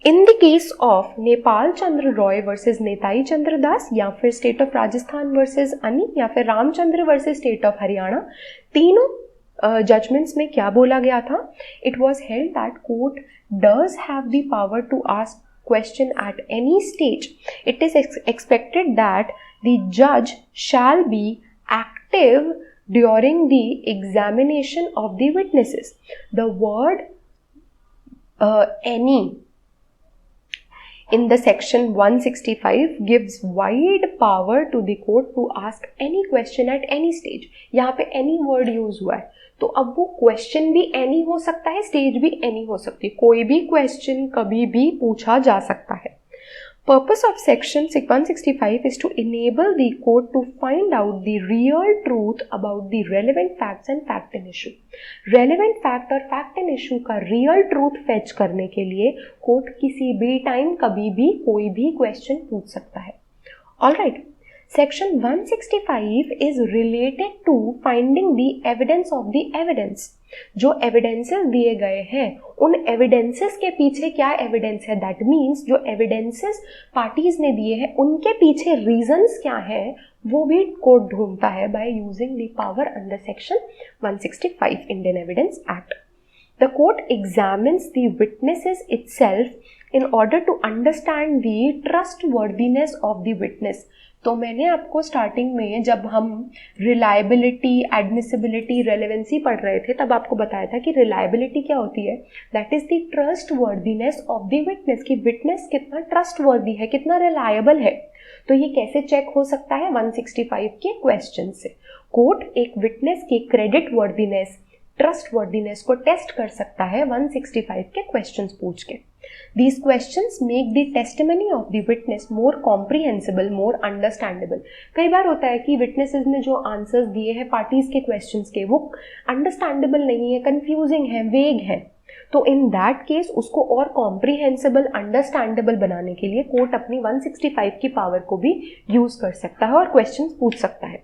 In the case of Nepal Chandra Roy versus Netai Chandra Das, या फिर state of Rajasthan versus Ani, या फिर Ramchandra versus state of Haryana, तीनों जजमेंट्स में क्या बोला गया था? It was held that court does have the power to ask question at any stage. It is expected that the judge shall be active during the examination of the witnesses. The word any in the section 165 gives wide power to the court to ask any question at any stage. यहाँ पे any word use हुआ है, तो अब वो question भी any हो सकता है, स्टेज भी एनी हो सकती है, कोई भी क्वेश्चन कभी भी पूछा जा सकता है. Purpose of section 165 is to enable the court to find out the real truth about the relevant facts and fact and issue. Relevant fact और fact and issue का real truth fetch करने के लिए कोर्ट किसी भी time कभी भी कोई भी क्वेश्चन पूछ सकता है. Alright. Section 165 is related to finding the evidence of the evidence. जो evidences दिए गए हैं उन evidences के पीछे क्या evidence है, that means जो evidences parties ने दिए हैं उनके पीछे reasons क्या है वो भी कोर्ट ढूंढता है by using the power under section 165 Indian Evidence Act. The court examines the witnesses itself in order to understand the trustworthiness of the witness. तो मैंने आपको स्टार्टिंग में जब हम रिलायबिलिटी, एडमिसिबिलिटी, रेलेवेंसी पढ़ रहे थे तब आपको बताया था कि रिलायबिलिटी क्या होती है, that is the trustworthiness of the witness, कि विटनेस कितना ट्रस्टवर्दी है, कितना रिलायबल है. तो ये कैसे चेक हो सकता है? 165 के क्वेश्चन से. कोर्ट एक विटनेस की क्रेडिट वर्दीनेस, ट्रस्टवर्दीनेस को टेस्ट कर सकता है 165 के क्वेश्चंस पूछ के. These questions make the testimony of the witness more comprehensible, more understandable. कई बार होता है कि witnesses ने जो आंसर्स दिए हैं पार्टीज के क्वेश्चंस के वो अंडरस्टैंडेबल नहीं है, कंफ्यूजिंग है, वेग है. तो इन दैट केस उसको और कॉम्प्रिहेंसिबल, अंडरस्टैंडेबल बनाने के लिए कोर्ट अपनी 165 की पावर को भी यूज कर सकता है और क्वेश्चंस पूछ सकता है.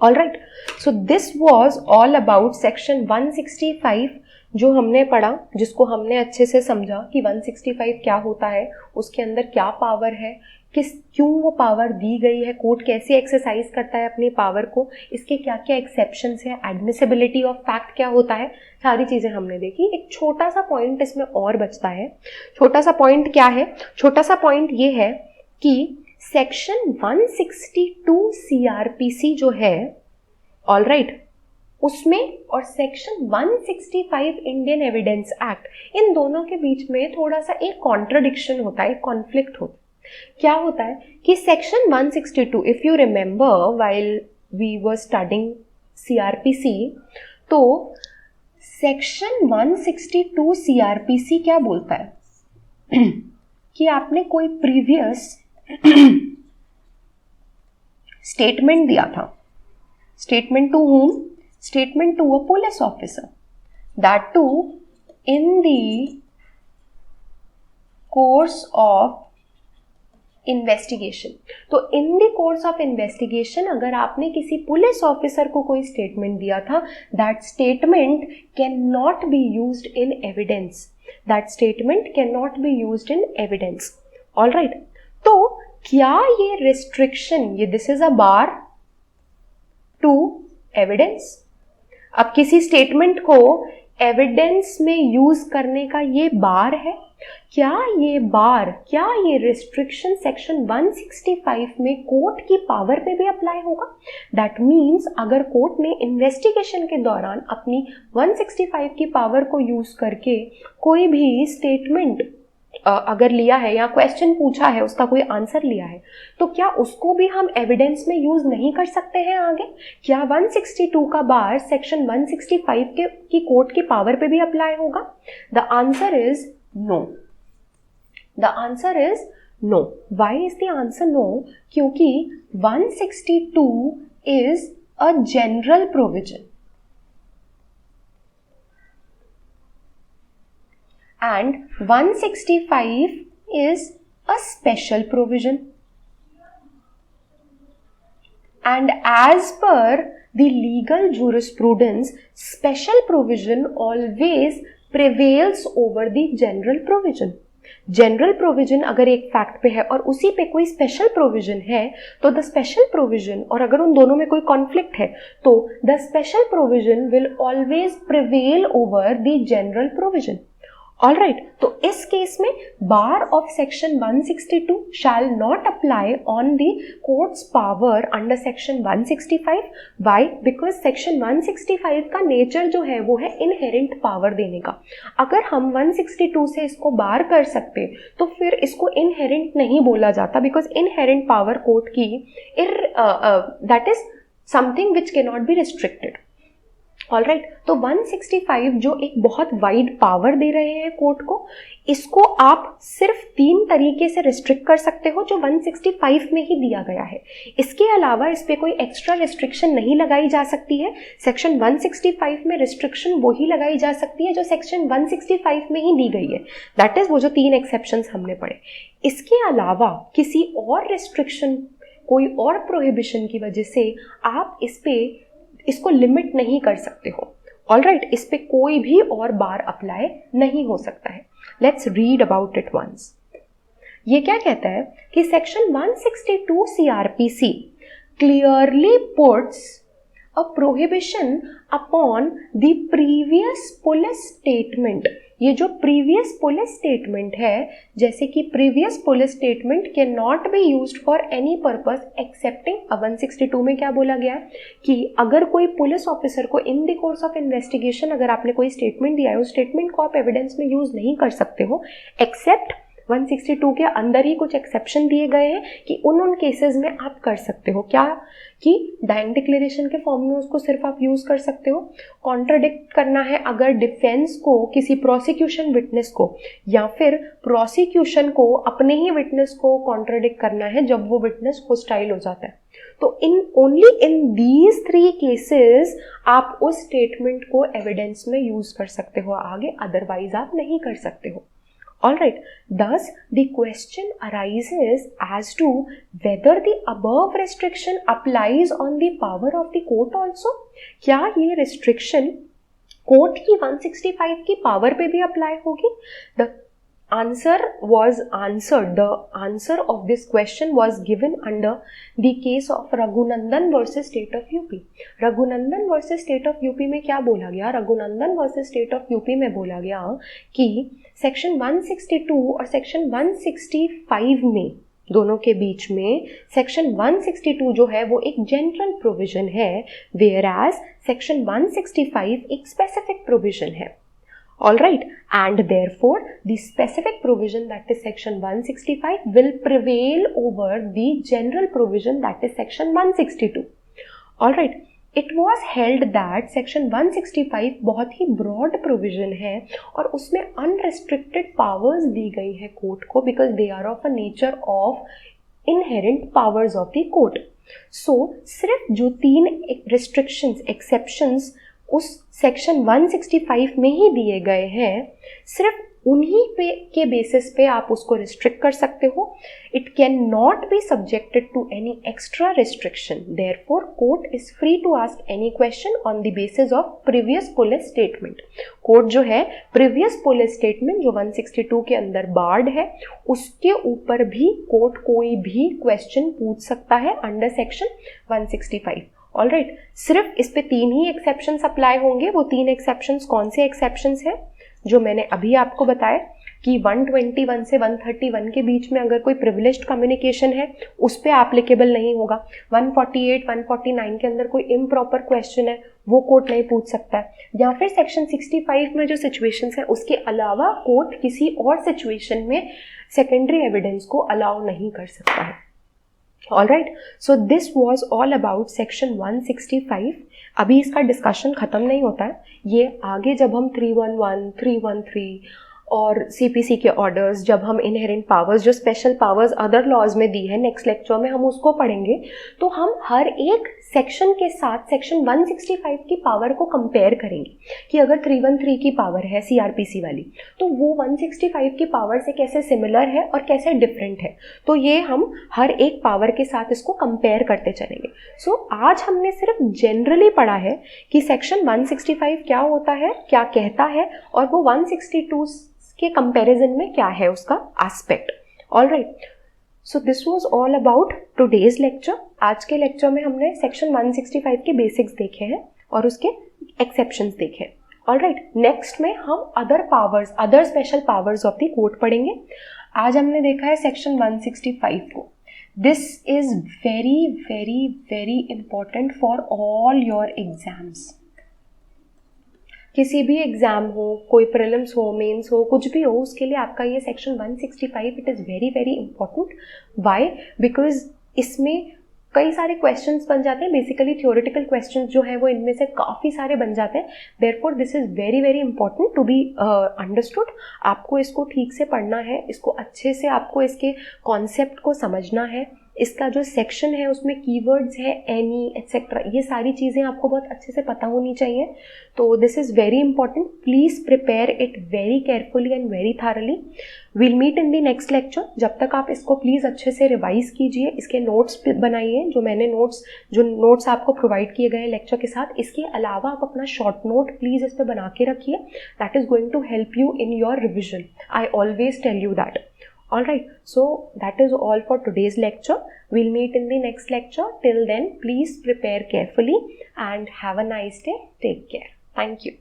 Alright, so this was all about section 165 जो हमने पढ़ा, जिसको हमने अच्छे से समझा कि 165 क्या होता है, उसके अंदर क्या पावर है, क्यों वो पावर दी गई है, कोर्ट कैसे एक्सरसाइज करता है अपनी पावर को, इसके क्या क्या एक्सेप्शंस है, एडमिसिबिलिटी ऑफ फैक्ट क्या होता है, सारी चीज़ें हमने देखी. एक छोटा सा पॉइंट इसमें और बचता है. छोटा सा पॉइंट क्या है? छोटा सा पॉइंट ये है कि सेक्शन 162 CRPC जो है, ऑलराइट, उसमें और सेक्शन 165 इंडियन एविडेंस एक्ट, इन दोनों के बीच में थोड़ा सा एक कॉन्ट्रडिक्शन होता है, कॉन्फ्लिक्ट होता है. क्या होता है कि section 162, if you remember while we were studying CRPC, तो सेक्शन 162 CRPC क्या बोलता है कि आपने कोई प्रीवियस स्टेटमेंट दिया था. Statement to whom? Statement to a police officer. That too in the course of investigation. तो in the course of investigation अगर आपने किसी पुलिस ऑफिसर को कोई स्टेटमेंट दिया था, that statement cannot be used in evidence. That statement cannot be used in evidence. All right. तो क्या ये restriction, ये this is a bar to evidence? अब किसी स्टेटमेंट को एविडेंस में यूज करने का ये बार है? क्या ये रिस्ट्रिक्शन सेक्शन 165 में कोर्ट की पावर पे भी अप्लाई होगा? दैट मीन्स अगर कोर्ट ने इन्वेस्टिगेशन के दौरान अपनी 165 की पावर को यूज करके कोई भी स्टेटमेंट अगर लिया है या क्वेश्चन पूछा है, उसका कोई आंसर लिया है, तो क्या उसको भी हम एविडेंस में यूज नहीं कर सकते हैं आगे? क्या 162 का बार सेक्शन 165 की कोर्ट की पावर पे भी अप्लाई होगा? The answer is no. The answer is no. Why is the answer no? क्योंकि 162 इज a general provision and 165 is a special provision. And as per the legal jurisprudence, special provision always prevails over the general provision. General provision अगर एक fact पे है और उसी पे कोई स्पेशल प्रोविजन है, तो द स्पेशल प्रोविजन, और अगर उन दोनों में कोई कॉन्फ्लिक्ट है, तो the special provision will always prevail over the general provision. All right, तो इस केस में bar of section 162 shall not apply on the courts power under section 165। Why? Because section 165 का नेचर जो है वो है इनहेरेंट पावर देने का। अगर हम 162 से इसको बार कर सकते तो फिर इसको इनहेरेंट नहीं बोला जाता, बिकॉज इनहेरेंट पावर कोर्ट की that is something which can not be restricted. All right, तो 165 जो एक बहुत वाइड पावर दे रहे हैं कोर्ट को, इसको आप सिर्फ 3 तरीके से रिस्ट्रिक्ट कर सकते हो जो 165 में ही दिया गया है। इसके अलावा इस पे कोई एक्स्ट्रा रिस्ट्रिक्शन नहीं लगाई जा सकती है। सेक्शन 165 में रिस्ट्रिक्शन वही लगाई जा सकती है जो सेक्शन 165 में ही दी गई है, दैट इज वो जो 3 एक्सेप्शंस हमने पढ़े। इसके अलावा किसी और रिस्ट्रिक्शन, कोई और प्रोहिबिशन की वजह से आप इसको लिमिट नहीं कर सकते हो। ऑल राइट, इस पे कोई भी और बार अप्लाई नहीं हो सकता है। Let's read about it once. ये क्या कहता है कि section 162 CRPC clearly puts a prohibition upon the previous police statement. ये जो प्रीवियस पुलिस स्टेटमेंट है, जैसे कि previous police statement can not be used for any purpose excepting. 162 में क्या बोला गया कि अगर कोई पुलिस ऑफिसर को in the course of investigation अगर आपने कोई स्टेटमेंट दिया है, उस स्टेटमेंट को आप एविडेंस में यूज नहीं कर सकते हो, एक्सेप्ट 162 के अंदर ही कुछ एक्सेप्शन दिए गए हैं कि उन केसेस में आप कर सकते हो। क्या? कि डाइंग डिक्लेरेशन के फॉर्म में उसको सिर्फ आप यूज कर सकते हो। कॉन्ट्राडिक्ट करना है अगर डिफेंस को किसी प्रोसिक्यूशन विटनेस को, या फिर प्रोसिक्यूशन को अपने ही विटनेस को कॉन्ट्राडिक्ट करना है जब वो विटनेस होस्टाइल हो जाता है। तो ओनली इन दीज 3 केसेस आप उस स्टेटमेंट को एविडेंस में यूज कर सकते हो, आगे अदरवाइज आप नहीं कर सकते हो। All right, thus the question arises as to whether the above restriction applies on the power of the court also। क्या ये restriction कोर्ट की 165 की पावर पे भी अप्लाई होगी? The answer was answered. The answer of this question was given under the case of Raghunandan versus State of UP. Raghunandan versus State of UP में क्या बोला गया? Raghunandan versus State of UP में बोला गया कि section 162 और section 165 में, दोनों के बीच में सेक्शन 162 जो है वो एक जनरल प्रोविजन है, वेयर एज सेक्शन 165 एक स्पेसिफिक प्रोविजन है। All right, and therefore the specific provision, that is section 165, will prevail over the general provision, that is section 162. All right, it was held that section 165 बहुत ही broad provision है और उसमें unrestricted powers दी गई है court को, because they are of a nature of inherent powers of the court. So सिर्फ जो 3 restrictions, exceptions उस सेक्शन 165 में ही दिए गए हैं, सिर्फ उन्हीं पे के बेसिस पे आप उसको रिस्ट्रिक्ट कर सकते हो। It can not be subjected to any extra restriction. Therefore court is free to ask any question on the basis of previous police statement. Court जो है प्रीवियस पुलिस स्टेटमेंट जो 162 के अंदर बार्ड है, उसके ऊपर भी कोर्ट कोई भी क्वेश्चन पूछ सकता है अंडर सेक्शन 165। ऑल राइट, सिर्फ इस पे 3 ही एक्सेप्शंस अप्लाई होंगे। वो 3 एक्सेप्शंस कौन से एक्सेप्शंस है जो मैंने अभी आपको बताया कि 121 से 131 के बीच में अगर कोई प्रिविलेज्ड कम्युनिकेशन है उस पर एप्लीकेबल नहीं होगा। 148, 149 के अंदर कोई इम्प्रॉपर क्वेश्चन है वो कोर्ट नहीं पूछ सकता है, या फिर सेक्शन 65 में जो सिचुएशंस है उसके अलावा कोर्ट किसी और सिचुएशन में सेकेंडरी एविडेंस को अलाउ नहीं कर सकता है। Alright, so this was all about section 165। अभी इसका डिस्कशन ख़त्म नहीं होता है, ये आगे जब हम 311, 313 और CPC के ऑर्डर्स, जब हम इनहेरेंट पावर्स, जो स्पेशल पावर्स अदर लॉज में दी है, नेक्स्ट लेक्चर में हम उसको पढ़ेंगे, तो हम हर एक सेक्शन के साथ सेक्शन 165 की पावर को कंपेयर करेंगे कि अगर 313 की पावर है CRPC वाली तो वो 165 की पावर से कैसे सिमिलर है और कैसे डिफरेंट है। तो ये हम हर एक पावर के साथ इसको कंपेयर करते चलेंगे। सो आज हमने सिर्फ जनरली पढ़ा है कि सेक्शन 165 क्या होता है, क्या कहता है, और वो 162 के कंपैरिजन में क्या है उसका aspect. Alright, so this was all about today's lecture. आज के लेक्चर में हमने सेक्शन 165 के बेसिक्स देखे हैं और उसके एक्सेप्शंस देखे। ऑलराइट, नेक्स्ट में हम other powers, other special powers of the court पढ़ेंगे। आज हमने देखा है सेक्शन 165 को। This is very very very important for all your exams. किसी भी एग्ज़ाम हो, कोई प्रीलिम्स हो, मेंस हो, कुछ भी हो, उसके लिए आपका ये section 165 it is very very important. Why? Because इसमें कई सारे क्वेश्चंस बन जाते हैं, बेसिकली थ्योरेटिकल क्वेश्चंस जो है वो इनमें से काफ़ी सारे बन जाते हैं। Therefore this is very very important to be understood. आपको इसको ठीक से पढ़ना है, इसको अच्छे से आपको इसके कॉन्सेप्ट को समझना है। इसका जो सेक्शन है उसमें कीवर्ड्स है, एनी एट्सेट्रा, ये सारी चीज़ें आपको बहुत अच्छे से पता होनी चाहिए। तो this is very important. Please prepare it very carefully and very thoroughly. Will meet in the next lecture. जब तक आप इसको प्लीज़ अच्छे से रिवाइज कीजिए, इसके नोट्स बनाइए, जो मैंने नोट्स आपको प्रोवाइड किए गए हैं लेक्चर के साथ। इसके अलावा आप अपना शॉर्ट नोट प्लीज़ इस पर बना के रखिए। That is going to help you in your revision. I always tell you that. Alright, so that is all for today's lecture. We'll meet in the next lecture. Till then, please prepare carefully and have a nice day. Take care. Thank you.